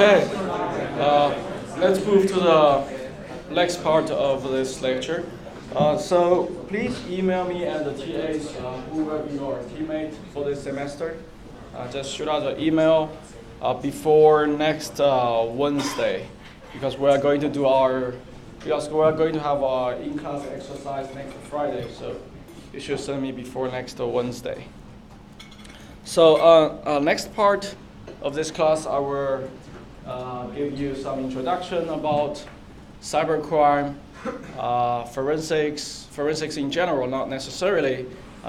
Okay, let's move to the next part of this lecture. So please email me and the TAs who will be your teammate for this semester. Just shoot out an email before next Wednesday, because we are going to have our in-class exercise next Friday. So you should send me before next Wednesday. So next part of this class, I will give you some introduction about cybercrime, forensics in general, not necessarily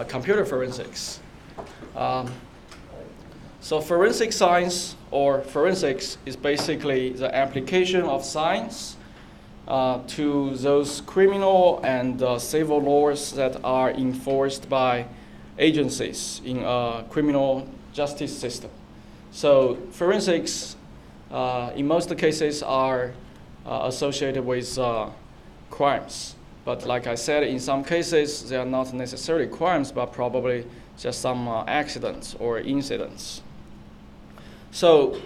computer forensics. So forensic science or forensics is basically the application of science to those criminal and civil laws that are enforced by agencies in a criminal justice system. So forensics, in most cases, are associated with crimes. But like I said, in some cases, they are not necessarily crimes, but probably just some accidents or incidents. So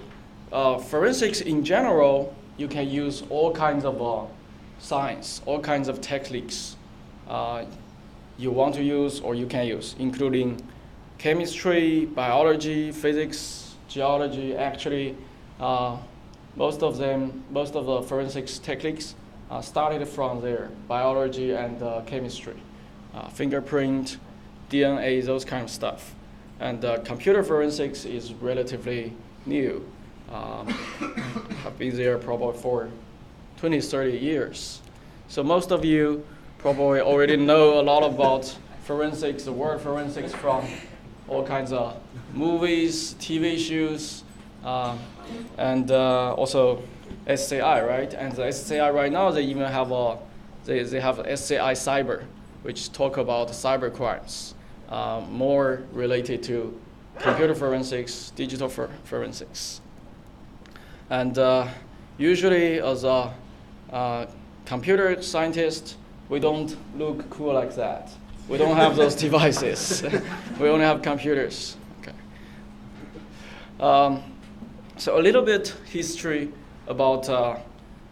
forensics in general, you can use all kinds of science, all kinds of techniques you want to use or you can use, including chemistry, biology, physics, geology. Actually, most of the forensics techniques started from there, biology and chemistry, fingerprint, DNA, those kind of stuff. And computer forensics is relatively new. I've been there probably for 20, 30 years. So most of you probably already know a lot about forensics, the word forensics, from all kinds of movies, TV shows, and also SCI, right? And the SCI right now, they even have they have SCI Cyber, which talk about cyber crimes, more related to computer forensics, digital forensics. And usually as a computer scientist, we don't look cool like that. We don't have those devices. We only have computers. Okay. So a little bit history about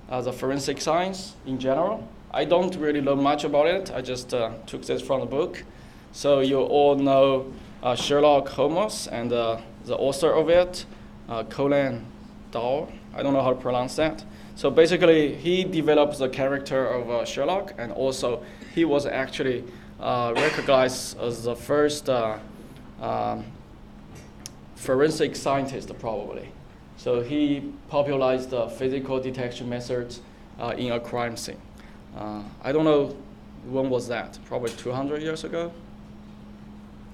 the forensic science in general. I don't really know much about it. I just took this from the book. So you all know Sherlock Holmes and the author of it, Conan Doyle. I don't know how to pronounce that. So basically, he developed the character of Sherlock, and also he was actually recognized as the first forensic scientist, probably. So he popularized the physical detection methods in a crime scene. I don't know when was that, probably 200 years ago?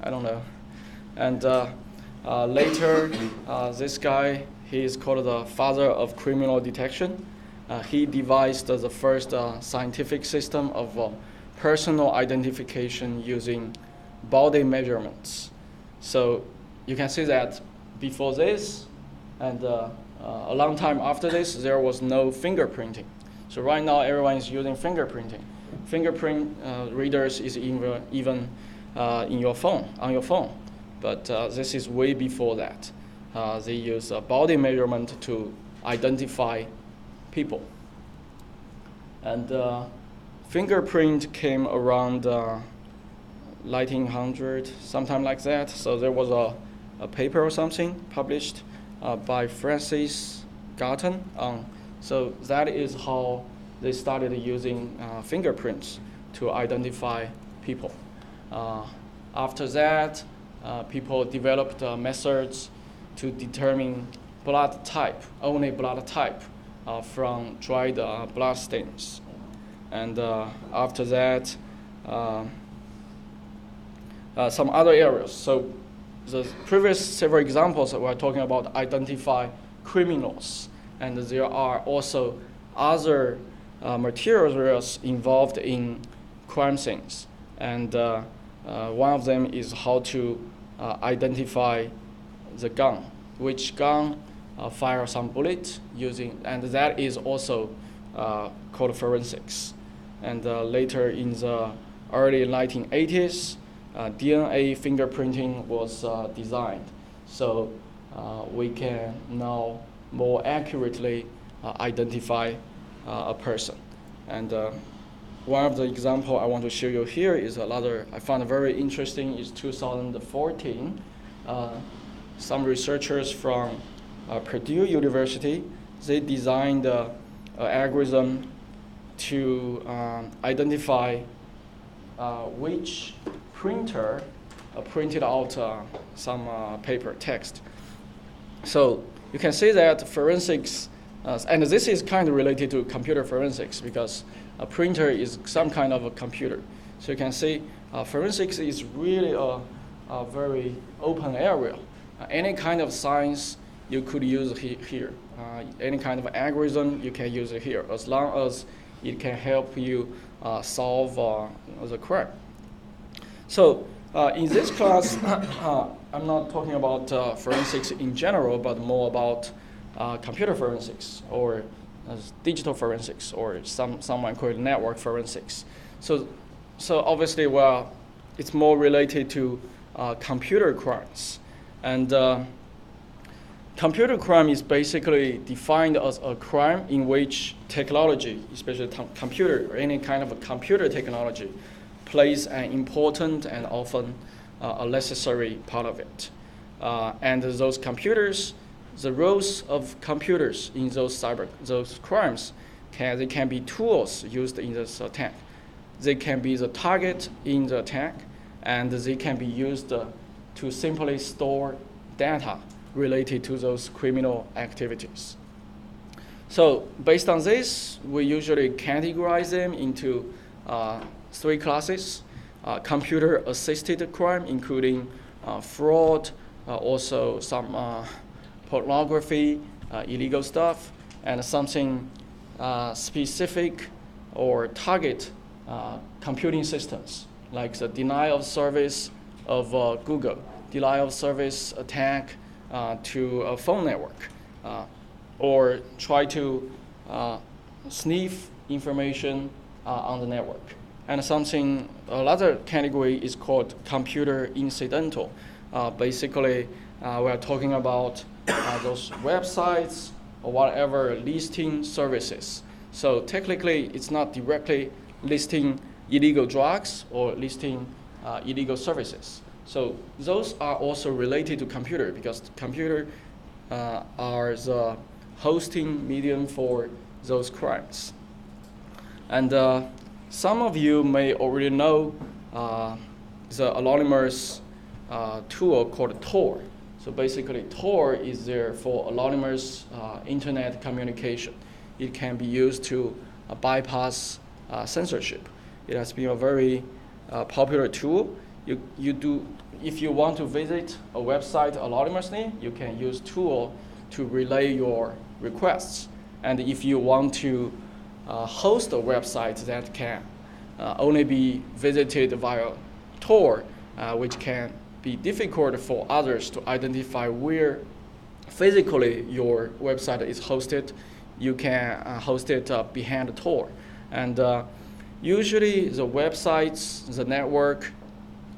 I don't know. And later, this guy, he is called the father of criminal detection. He devised the first scientific system of personal identification using body measurements. So you can see that before this and a long time after this, there was no fingerprinting. So right now, everyone is using fingerprinting. Fingerprint readers is even in your phone, on your phone. But this is way before that. They use body measurement to identify people. And fingerprint came around 1900, sometime like that. So there was a paper or something published by Francis Galton. So that is how they started using fingerprints to identify people. After that, people developed methods to determine blood type, only blood type, from dried blood stains. And after that, some other areas. So the previous several examples that we're talking about identify criminals. And there are also other materials involved in crime scenes. And one of them is how to identify the gun, which gun fire some bullet using, and that is also called forensics. And later in the early 1980s, DNA fingerprinting was designed. So we can now more accurately identify a person. And one of the example I want to show you here is another I found very interesting is 2014. Some researchers from Purdue University, they designed an algorithm to identify which printer printed out some paper text. So you can see that forensics, and this is kind of related to computer forensics because a printer is some kind of a computer. So you can see forensics is really a very open area. Any kind of science you could use here. Any kind of algorithm you can use it here, as long as it can help you solve the crime. So in this class, I'm not talking about forensics in general, but more about computer forensics or digital forensics, or someone call it network forensics. So obviously, well, it's more related to computer crimes. And computer crime is basically defined as a crime in which technology, especially computer or any kind of a computer technology, plays an important and often a necessary part of it. And those computers, the roles of computers in those crimes, they can be tools used in this attack. They can be the target in the attack, and they can be used to simply store data related to those criminal activities. So based on this, we usually categorize them into 3 classes: computer-assisted crime, including fraud, also some pornography, illegal stuff, and something specific or target computing systems, like the denial of service of Google, denial of service attack to a phone network, or try to sniff information on the network. And another category is called computer incidental. Basically, we're talking about those websites or whatever listing services. So technically, it's not directly listing illegal drugs or listing illegal services. So those are also related to computer, because computer are the hosting medium for those crimes. And some of you may already know the anonymous tool called Tor. So basically, Tor is there for anonymous internet communication. It can be used to bypass censorship. It has been a very popular tool. If you want to visit a website anonymously, you can use Tor to relay your requests. And if you want to host a website that can only be visited via Tor, which can be difficult for others to identify where physically your website is hosted, you can host it behind Tor. And usually the websites, the network,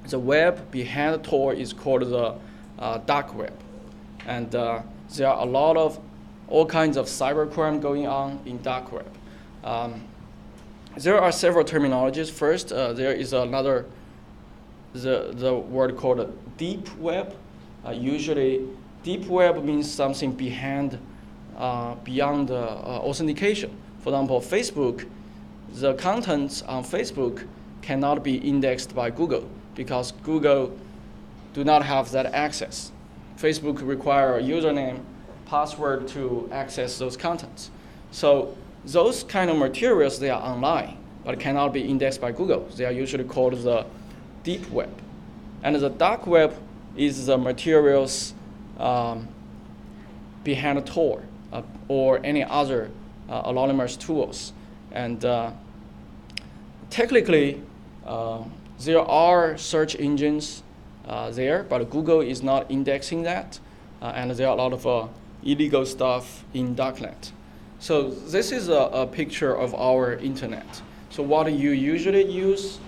the web behind Tor is called the dark web. And there are a lot of all kinds of cybercrime going on in dark web. There are several terminologies. First, there is another, the word called deep web. Usually, deep web means something beyond authentication. For example, Facebook, the contents on Facebook cannot be indexed by Google because Google do not have that access. Facebook require a username, password to access those contents. So those kind of materials, they are online, but cannot be indexed by Google. They are usually called the deep web. And the dark web is the materials behind Tor or any other anonymous tools. And technically, there are search engines there, but Google is not indexing that. And there are a lot of illegal stuff in darknet. So this is a picture of our internet. So what you usually use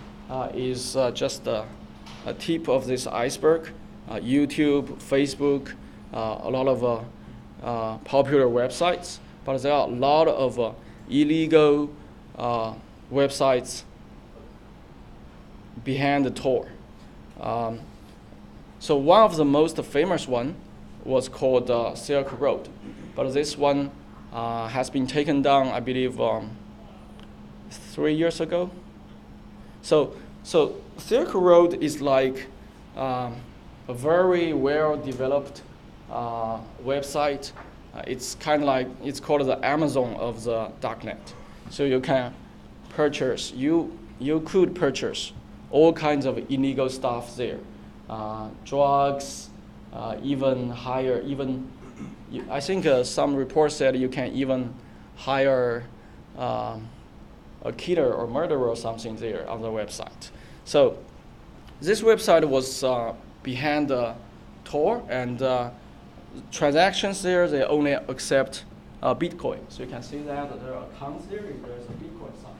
is just a tip of this iceberg. YouTube, Facebook, a lot of popular websites, but there are a lot of illegal websites behind the Tor. So one of the most famous one was called Silk Road, but this one has been taken down, I believe, 3 years ago. So Silk Road is like a very well-developed website. It's kind of like, it's called the Amazon of the darknet. So you can purchase, you could purchase all kinds of illegal stuff there. Drugs, even hire, I think some reports said you can even hire a killer or murderer or something there on the website. So this website was behind the Tor, and transactions there, they only accept Bitcoin. So you can see that there are accounts there if there's a Bitcoin sign.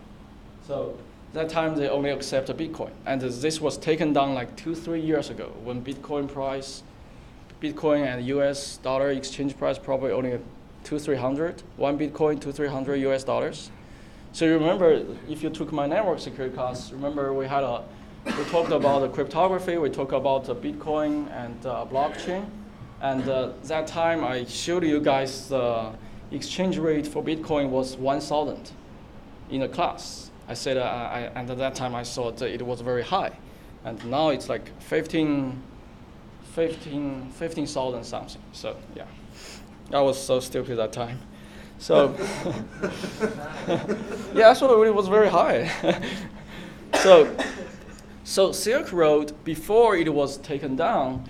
So that time they only accept a Bitcoin. And this was taken down like 2-3 years ago when Bitcoin and US dollar exchange price probably only 200-300. One Bitcoin, 200-300 US dollars. So you remember, if you took my network security class, remember we talked about the cryptography, we talked about the Bitcoin and blockchain. And that time I showed you guys the exchange rate for Bitcoin was 1,000 in a class. I said, and at that time I thought it was very high. And now it's like 15,000 something. So yeah, I was so stupid that time. So yeah, actually it was very high. So Silk Road, before it was taken down,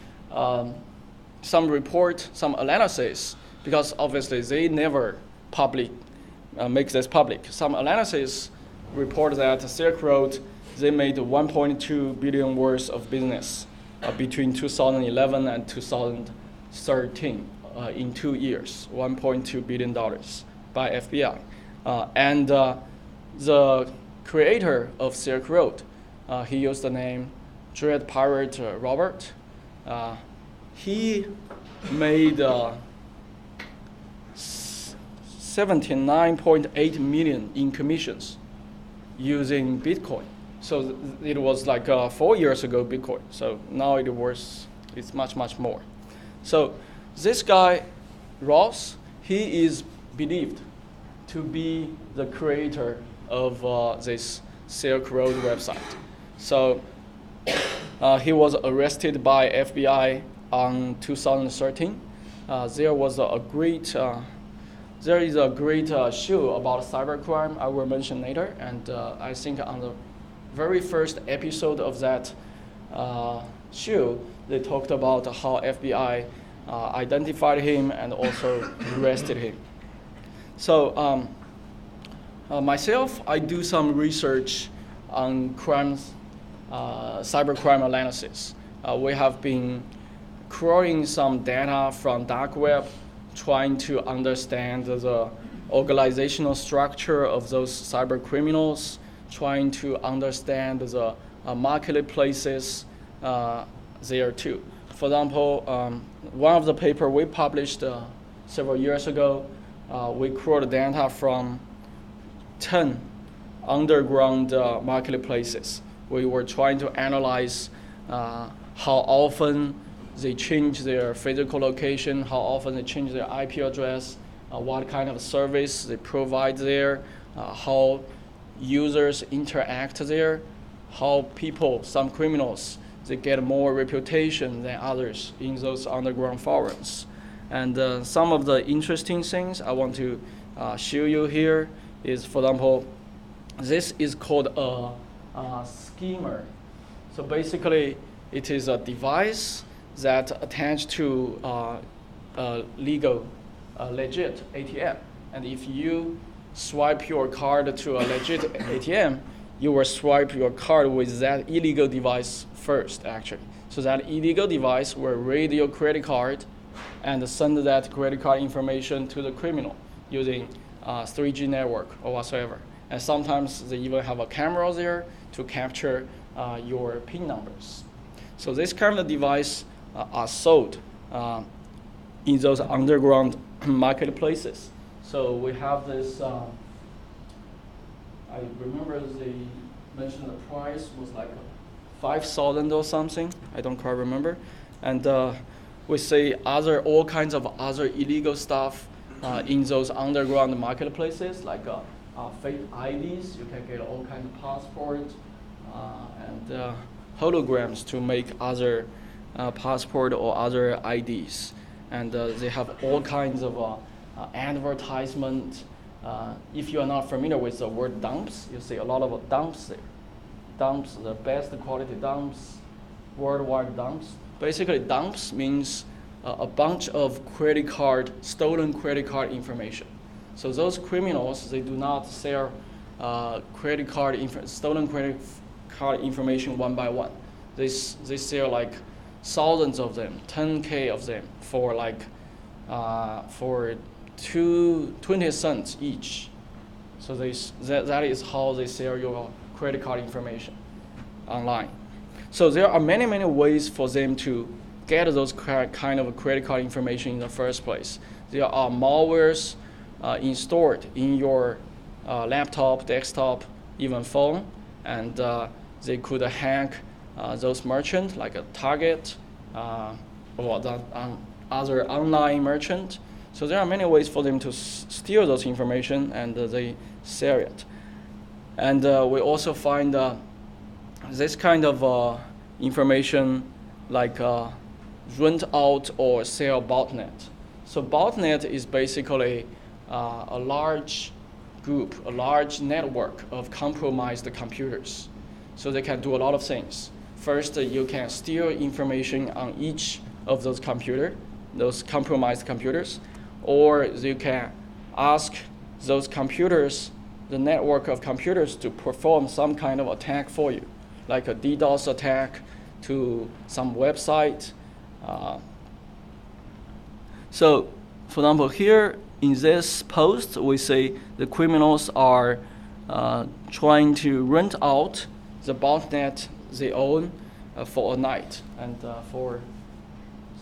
some analysis, because obviously they never make this public. Some analysis report that Silk Road, they made 1.2 billion worth of business between 2011 and 2013 in 2 years, $1.2 billion by FBI. And the creator of Silk Road, he used the name Dread Pirate Robert. He made 79.8 million in commissions using Bitcoin. So it was like 4 years ago Bitcoin. So now it's much, much more. So this guy, Ross, he is believed to be the creator of this Silk Road website. So he was arrested by FBI on 2013. There is a great show about cybercrime I will mention later, and I think on the very first episode of that show, they talked about how FBI identified him and also arrested him. So myself, I do some research on cybercrime analysis. We have been crawling some data from dark web, trying to understand the organizational structure of those cyber criminals, trying to understand the marketplaces there too. For example, one of the papers we published several years ago, we crawled data from 10 underground marketplaces. We were trying to analyze how often they change their physical location, how often they change their IP address, what kind of service they provide there, how users interact there, how people, some criminals, they get more reputation than others in those underground forums. And some of the interesting things I want to show you here is, for example, this is called a schemer. So basically, it is a device that attached to a legit ATM. And if you swipe your card to a legit ATM, you will swipe your card with that illegal device first, actually. So that illegal device will read your credit card and send that credit card information to the criminal using 3G network or whatsoever. And sometimes they even have a camera there to capture your PIN numbers. So this kind of device are sold in those underground marketplaces. So we have this, I remember they mentioned the price was like 5,000 or something. I don't quite remember. And we see all kinds of other illegal stuff in those underground marketplaces, like fake IDs. You can get all kinds of passports and holograms to make other passport or other IDs. And they have all kinds of advertisement. If you are not familiar with the word dumps, you see a lot of dumps there. Dumps, the best quality dumps, worldwide dumps. Basically, dumps means a bunch of stolen credit card information. So those criminals, they do not sell stolen credit card information one by one. They sell like thousands of them, 10K of them for like for 20 cents each. So that is how they sell your credit card information online. So there are many ways for them to get those kind of credit card information in the first place. There are malwares installed in your laptop, desktop, even phone, and they could hack those merchants like a Target or the other online merchant. So there are many ways for them to steal those information, and they sell it. And we also find this kind of information like rent out or sell botnet. So botnet is basically a large group, a large network of compromised computers. So they can do a lot of things. First, you can steal information on each of those compromised computers, or you can ask those computers, the network of computers, to perform some kind of attack for you, like a DDoS attack to some website. So, for example, here in this post, we say the criminals are trying to rent out the botnet they own for a night and for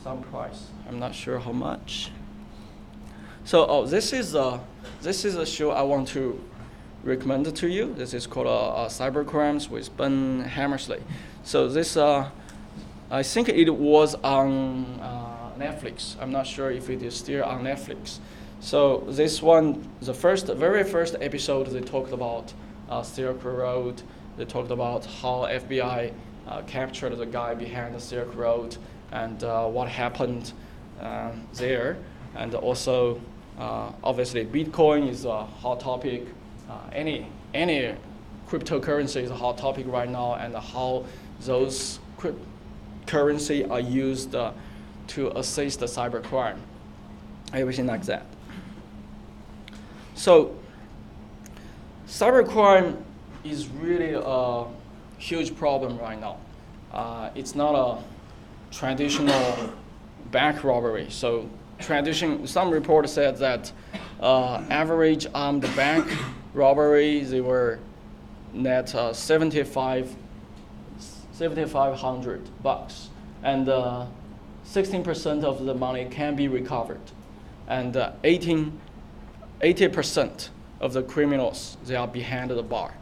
some price. I'm not sure how much. So, this is a show I want to recommend to you. This is called Cybercrimes with Ben Hammersley. So this, I think it was on Netflix. I'm not sure if it is still on Netflix. So this one, the very first episode, they talked about Silk Road. They talked about how FBI captured the guy behind the Silk Road and what happened there. And also, obviously, Bitcoin is a hot topic. Any cryptocurrency is a hot topic right now, and how those currency are used to assist the cybercrime, everything like that. So, cybercrime is really a huge problem right now. It's not a traditional bank robbery. So, some report said that average armed bank robbery, they were net $7,500, and 16% of the money can be recovered, and 80% of the criminals, they are behind the bar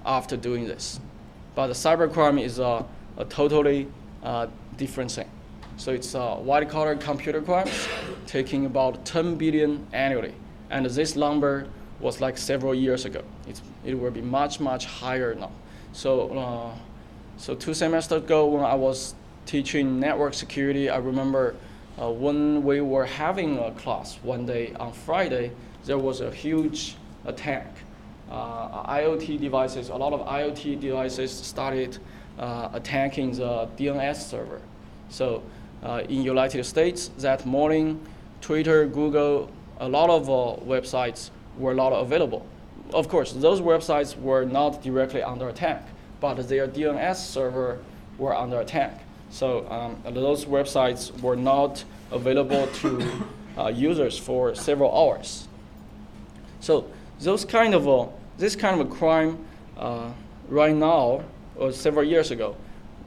after doing this. But the cybercrime is a totally different thing. So it's white-collar computer crimes, taking about 10 billion annually, and this number was like several years ago. It will be much higher now. So 2 semesters ago, when I was teaching network security, I remember when we were having a class one day on Friday, there was a huge attack. IoT devices, a lot of IoT devices started attacking the DNS server. So in United States, that morning, Twitter, Google, a lot of websites were not available. Of course, those websites were not directly under attack, but their DNS server were under attack. So those websites were not available to users for several hours. So this kind of a crime right now, or several years ago,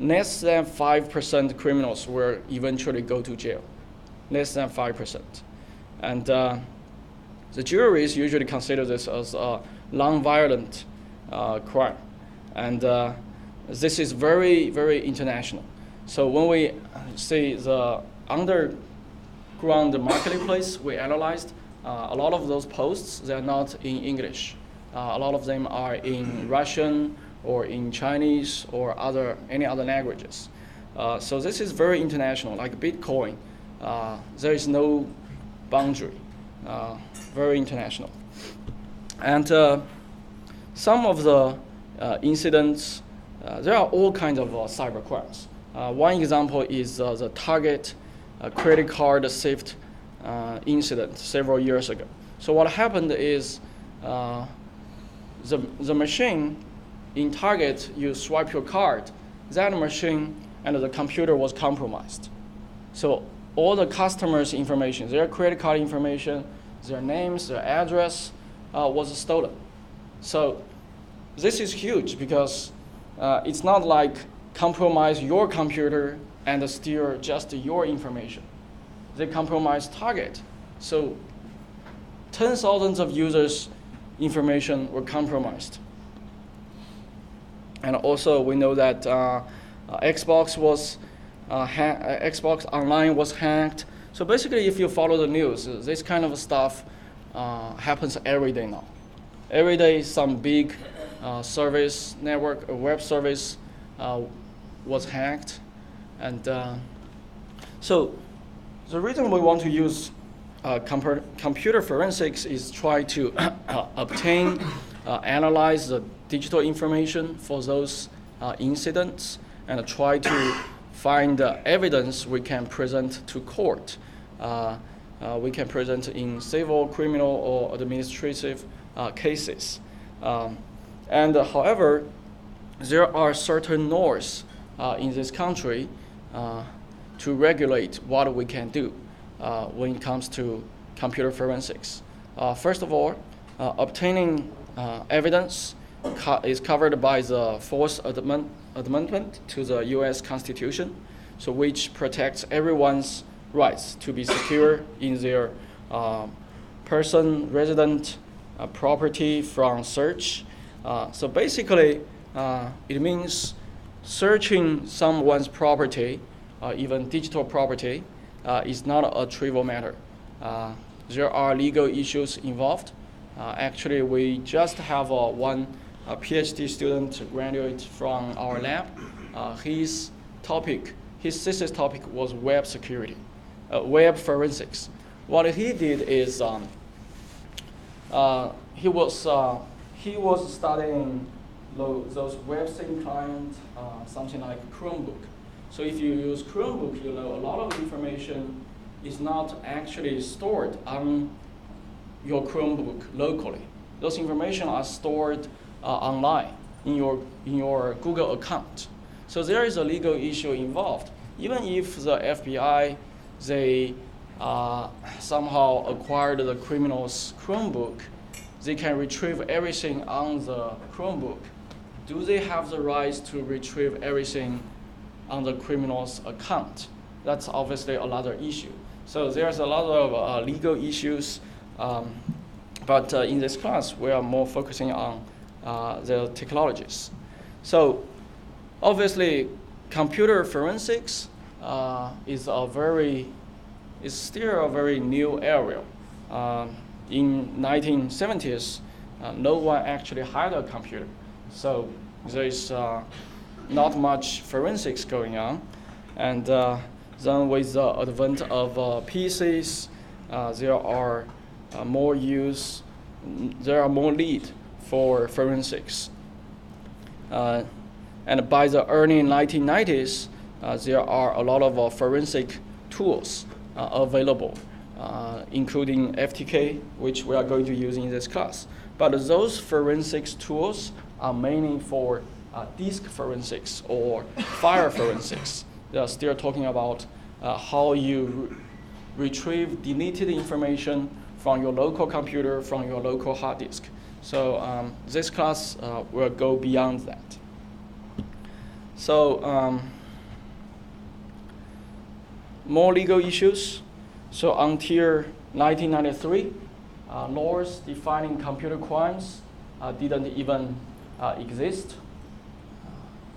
less than 5% criminals will eventually go to jail. Less than 5%. And the juries usually consider this as a non-violent crime. And this is very, very international. So when we see the underground marketplace, we analyzed a lot of those posts, they are not in English. A lot of them are in Russian or in Chinese or any other languages. So this is very international, like Bitcoin. There is no boundary, very international. And some of the incidents, there are all kinds of cyber crimes. One example is the Target credit card theft incident several years ago. So what happened is the machine in Target, you swipe your card, that machine and the computer was compromised. So all the customers' information, their credit card information, their names, their address was stolen. So this is huge because it's not like compromise your computer and steal just your information. They compromise Target. So 10,000 of users' information were compromised. And also we know that Xbox Online was hacked. So basically, if you follow the news, this kind of stuff happens every day now. Every day, some big service network, a web service was hacked. And so the reason we want to use computer forensics is try to obtain, analyze the digital information for those incidents and try to find evidence we can present to court. We can present in civil, criminal, or administrative cases. However, there are certain laws in this country to regulate what we can do when it comes to computer forensics. First of all, obtaining evidence is covered by the Fourth Amendment to the U.S. Constitution, so which protects everyone's rights to be secure in their person, resident, property from search. So basically, it means searching someone's property, even digital property, is not a trivial matter. There are legal issues involved. Actually, we just have one PhD student graduate from our lab. His thesis topic was web security, web forensics. What he did is he was studying those website clients, something like Chromebook. So if you use Chromebook, you know a lot of information is not actually stored on your Chromebook locally. Those information are stored online in your Google account. So there is a legal issue involved. Even if the FBI, they somehow acquired the criminal's Chromebook, they can retrieve everything on the Chromebook. Do they have the right to retrieve everything on the criminal's account? That's obviously another issue. So there's a lot of legal issues, but in this class, we are more focusing on the technologies. So obviously, computer forensics is still a very new area. In 1970s, no one actually had a computer. So there is not much forensics going on. And then with the advent of PCs, there are more need for forensics. And by the early 1990s, there are a lot of forensic tools available, including FTK, which we are going to use in this class. But those forensics tools are mainly for disk forensics or file forensics. They are still talking about how you retrieve deleted information from your local computer, from your local hard disk. So this class will go beyond that. So more legal issues. So until 1993, laws defining computer crimes didn't even exist.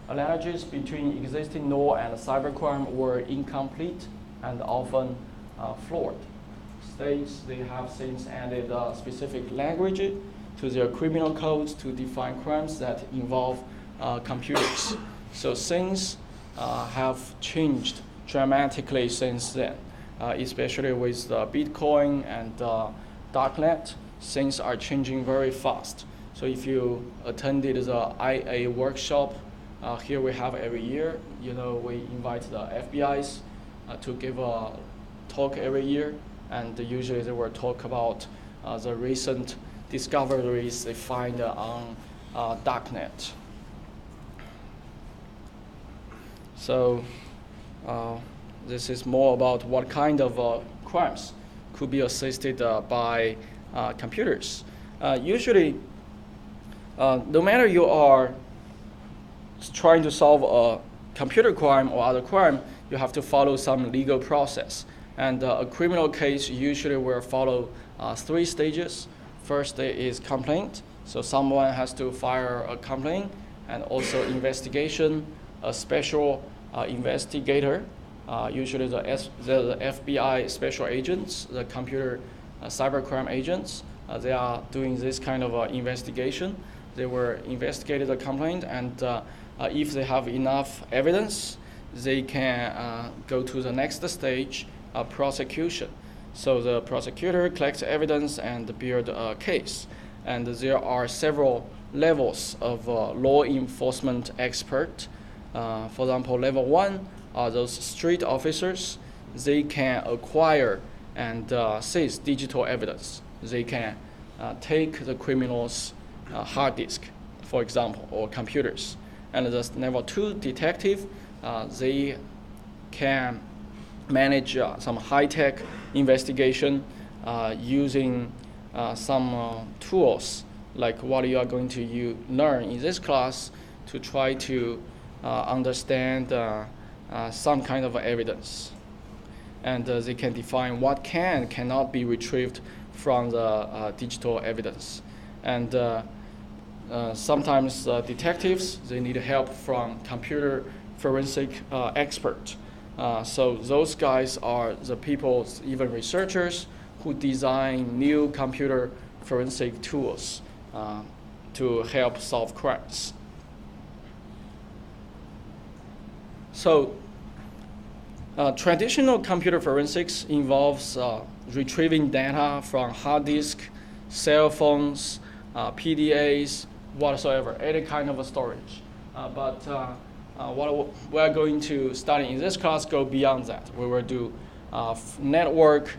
Analogies between existing law and cybercrime were incomplete and often flawed. States, they have since added specific language to their criminal codes to define crimes that involve computers. So things have changed dramatically since then, especially with Bitcoin and Darknet. Things are changing very fast. So if you attended the IA workshop, here we have every year, we invite the FBIs to give a talk every year, and usually they will talk about the recent discoveries they find on Darknet. So this is more about what kind of crimes could be assisted by computers. Usually, no matter you are trying to solve a computer crime or other crime, you have to follow some legal process. And a criminal case usually will follow 3 stages. First is complaint. So someone has to file a complaint, and also investigation, a special investigator, usually the FBI special agents, the computer cybercrime agents. They are doing this kind of investigation. They will investigate the complaint, and if they have enough evidence, they can go to the next stage, prosecution. So the prosecutor collects evidence and build a case. And there are several levels of law enforcement expert. For example, level 1 are those street officers. They can acquire and seize digital evidence. They can take the criminal's hard disk, for example, or computers. And the level 2 detective, they can manage some high-tech investigation using some tools like what you are going to learn in this class to try to understand some kind of evidence. And they can define what cannot be retrieved from the digital evidence. And sometimes detectives, they need help from computer forensic expert. So those guys are the people, even researchers, who design new computer forensic tools to help solve crimes. So traditional computer forensics involves retrieving data from hard disk, cell phones, PDAs, whatsoever, any kind of a storage. But what we're going to study in this class go beyond that. We will do network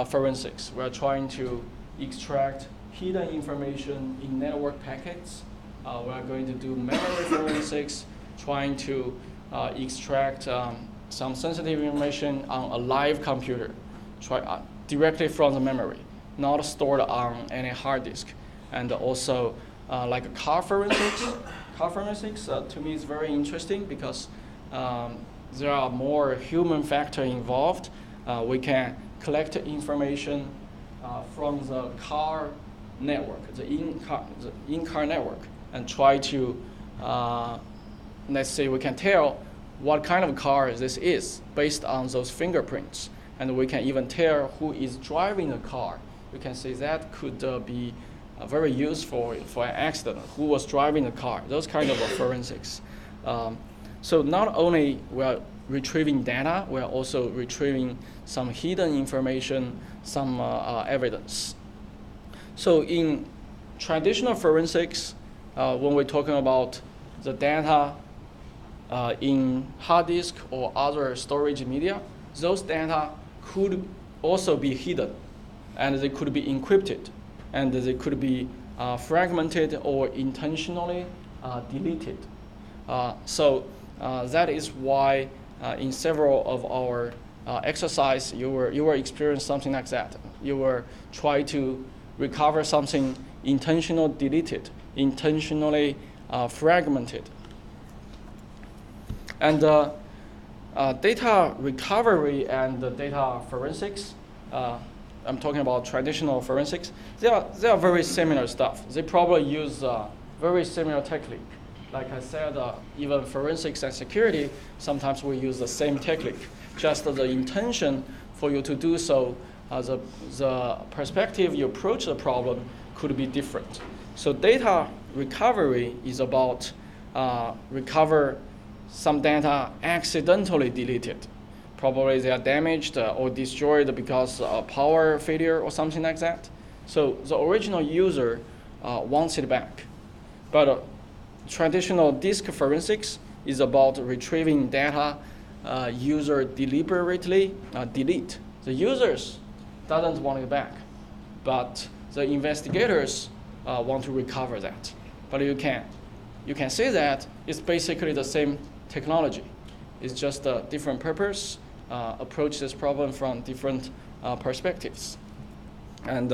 forensics. We're trying to extract hidden information in network packets. We're going to do memory forensics, trying to extract some sensitive information on a live computer, directly from the memory, not stored on any hard disk. And also like car forensics. Car forensics to me is very interesting because there are more human factor involved. We can collect information from the car network, the in-car network, and try to, let's say we can tell what kind of car this is based on those fingerprints. And we can even tell who is driving the car. We can say that could be very useful for an accident, who was driving the car, those kind of forensics. So not only we are retrieving data, we are also retrieving some hidden information, some evidence. So in traditional forensics, when we're talking about the data in hard disk or other storage media, those data could also be hidden, and they could be encrypted, and they could be fragmented or intentionally deleted. So that is why in several of our exercise, you will experience something like that. You will try to recover something intentionally deleted, intentionally fragmented. And data recovery and data forensics I'm talking about traditional forensics. They are very similar stuff. They probably use very similar technique. Like I said, even forensics and security, sometimes we use the same technique. Just the intention for you to do so, the perspective you approach the problem could be different. So data recovery is about recover some data accidentally deleted. Probably they are damaged or destroyed because of power failure or something like that. So the original user wants it back. But traditional disk forensics is about retrieving data user deliberately delete. The users doesn't want it back, but the investigators want to recover that. But you can say that it's basically the same technology. It's just a different purpose, approach this problem from different perspectives. And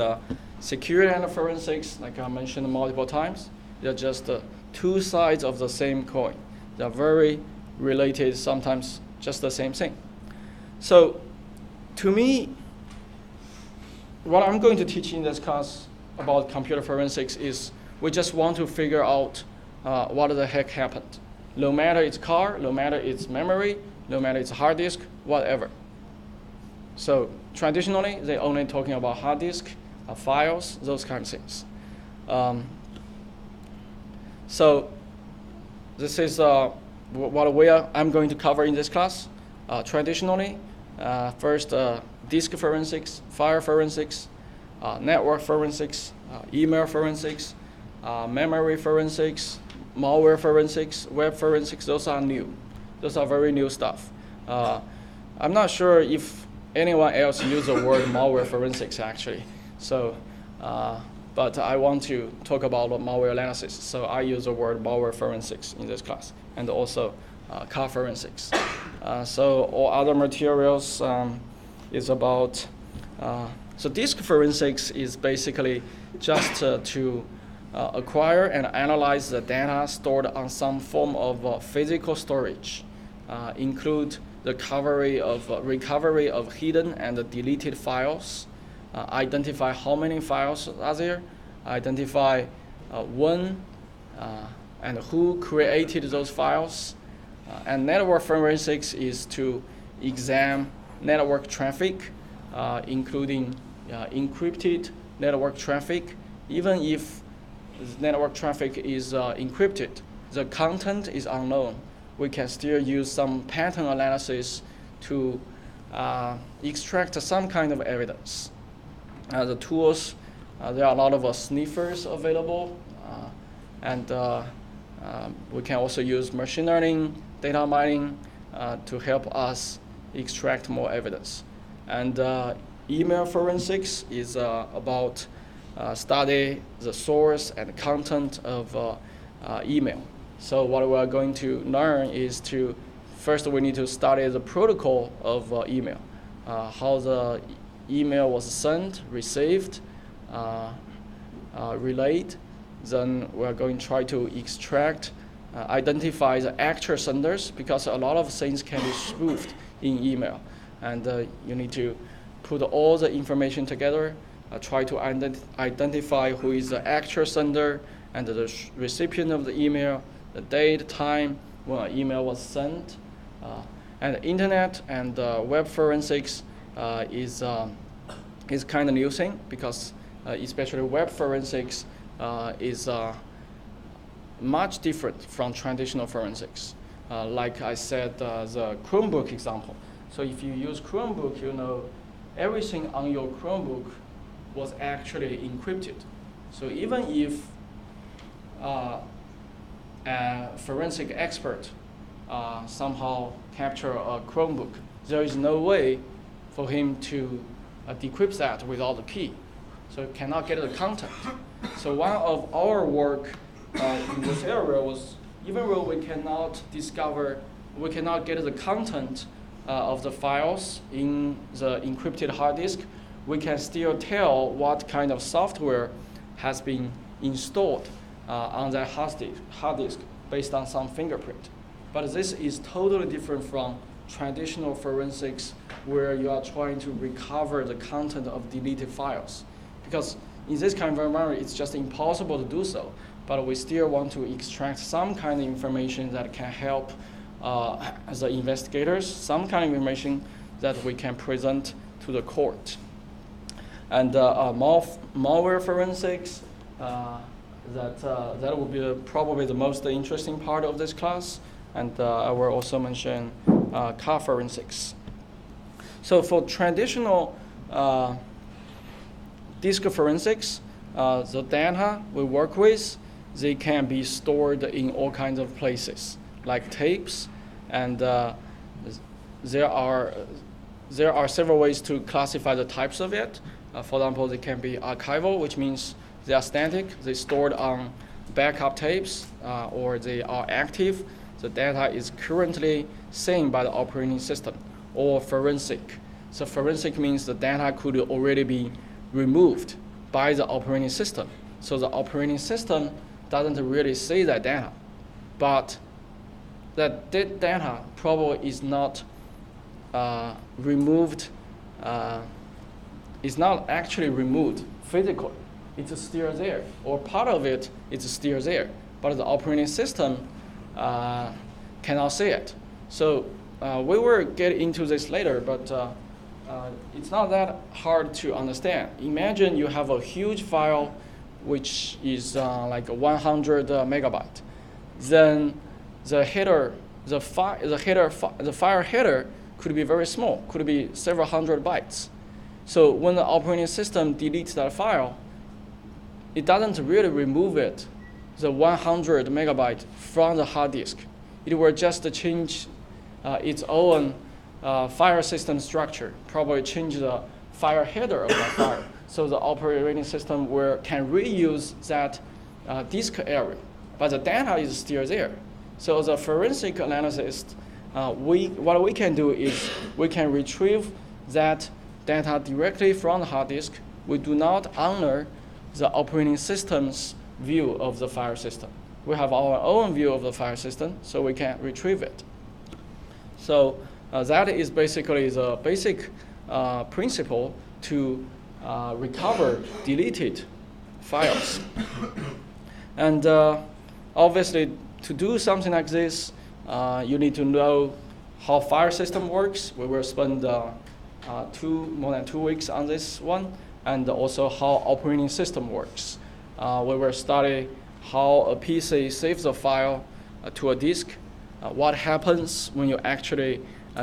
security and forensics, like I mentioned multiple times, they're just two sides of the same coin. They're very related, sometimes just the same thing. So to me, what I'm going to teach in this class about computer forensics is we just want to figure out what the heck happened. No matter it's car, no matter it's memory, no matter it's hard disk, whatever. So traditionally, they're only talking about hard disk, files, those kind of things. So this is what I'm going to cover in this class. Traditionally, first disk forensics, file forensics, network forensics, email forensics, memory forensics, malware forensics, web forensics. Those are new. Those are very new stuff. I'm not sure if anyone else uses the word malware forensics actually. So, but I want to talk about malware analysis. So I use the word malware forensics in this class, and also car forensics. So all other materials is about. So disk forensics is basically just to acquire and analyze the data stored on some form of physical storage, include the recovery of hidden and deleted files, identify how many files are there, identify when and who created those files, and network forensics is to examine network traffic, including encrypted network traffic. Even if network traffic is encrypted, the content is unknown, we can still use some pattern analysis to extract some kind of evidence. The tools, there are a lot of sniffers available, and we can also use machine learning, data mining to help us extract more evidence. And email forensics is about study the source and content of email. So what we are going to learn is first we need to study the protocol of email, how the email was sent, received, relayed. Then we are going to try to extract, identify the actual senders, because a lot of things can be spoofed in email. And you need to put all the information together, try to identify who is the actual sender and the recipient of the email, the date, time when an email was sent. And internet and web forensics is kind of new thing, because especially web forensics is much different from traditional forensics. Like I said, the Chromebook example. So if you use Chromebook, you know everything on your Chromebook was actually encrypted. So even if a forensic expert somehow capture a Chromebook, there is no way for him to decrypt that without the key. So you cannot get the content. So one of our work in this area was, even though we cannot get the content of the files in the encrypted hard disk, we can still tell what kind of software has been installed on that hard disk based on some fingerprint. But this is totally different from traditional forensics where you are trying to recover the content of deleted files. Because in this kind of environment, it's just impossible to do so. But we still want to extract some kind of information that can help as the investigators, some kind of information that we can present to the court. And malware forensics, that will be probably the most interesting part of this class. And I will also mention car forensics. So for traditional disk forensics, the data we work with, they can be stored in all kinds of places, like tapes, and there are several ways to classify the types of it. For example, they can be archival, which means they are static, they stored on backup tapes, or they are active. The data is currently seen by the operating system, or forensic. So forensic means the data could already be removed by the operating system. So the operating system doesn't really see that data, but that data probably is not removed, is not actually removed physically. It's still there, or part of it is still there, but the operating system cannot see it. So we will get into this later, but it's not that hard to understand. Imagine you have a huge file which is like 100 megabyte. Then the header, the file header could be very small, could be several hundred bytes. So when the operating system deletes that file, it doesn't really remove it, the 100 megabyte from the hard disk. It will just change its own file system structure, probably change the file header of that file. So the operating system can reuse that disk area, but the data is still there. So the forensic analyst, what we can do is we can retrieve that data directly from the hard disk. We do not honor the operating system's view of the file system. We have our own view of the file system, so we can retrieve it. So that is basically the basic principle to recover deleted files. And obviously, to do something like this, you need to know how file system works. We will spend more than 2 weeks on this one, and also how operating system works. We will study how a PC saves a file to a disk, what happens when you actually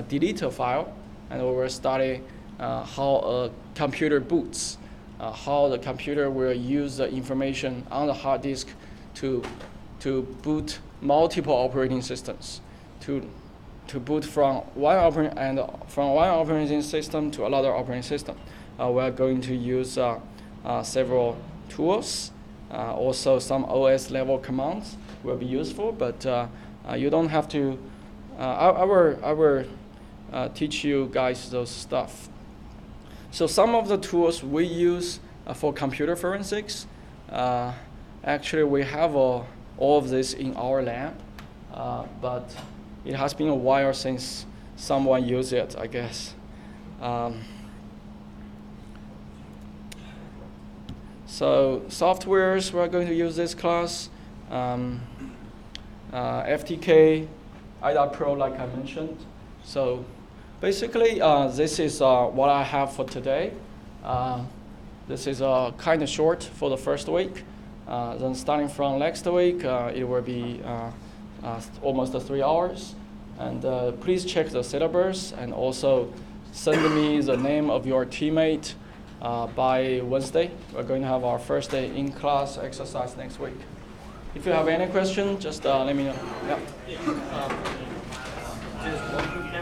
delete a file, and we will study how a computer boots, how the computer will use the information on the hard disk to boot multiple operating systems, to boot from one operating system to another operating system. We are going to use several tools. Also, some OS level commands will be useful, but you don't have to. I will teach you guys those stuff. So some of the tools we use for computer forensics, actually we have all of this in our lab, but it has been a while since someone used it, I guess. So softwares we're going to use this class, FTK, IDA Pro, like I mentioned. So basically, this is what I have for today. This is kind of short for the first week. Then starting from next week, it will be almost 3 hours. And please check the syllabus and also send me the name of your teammate by Wednesday. We're going to have our first day in class exercise next week. If you have any question, just let me know. Yeah. Just one quick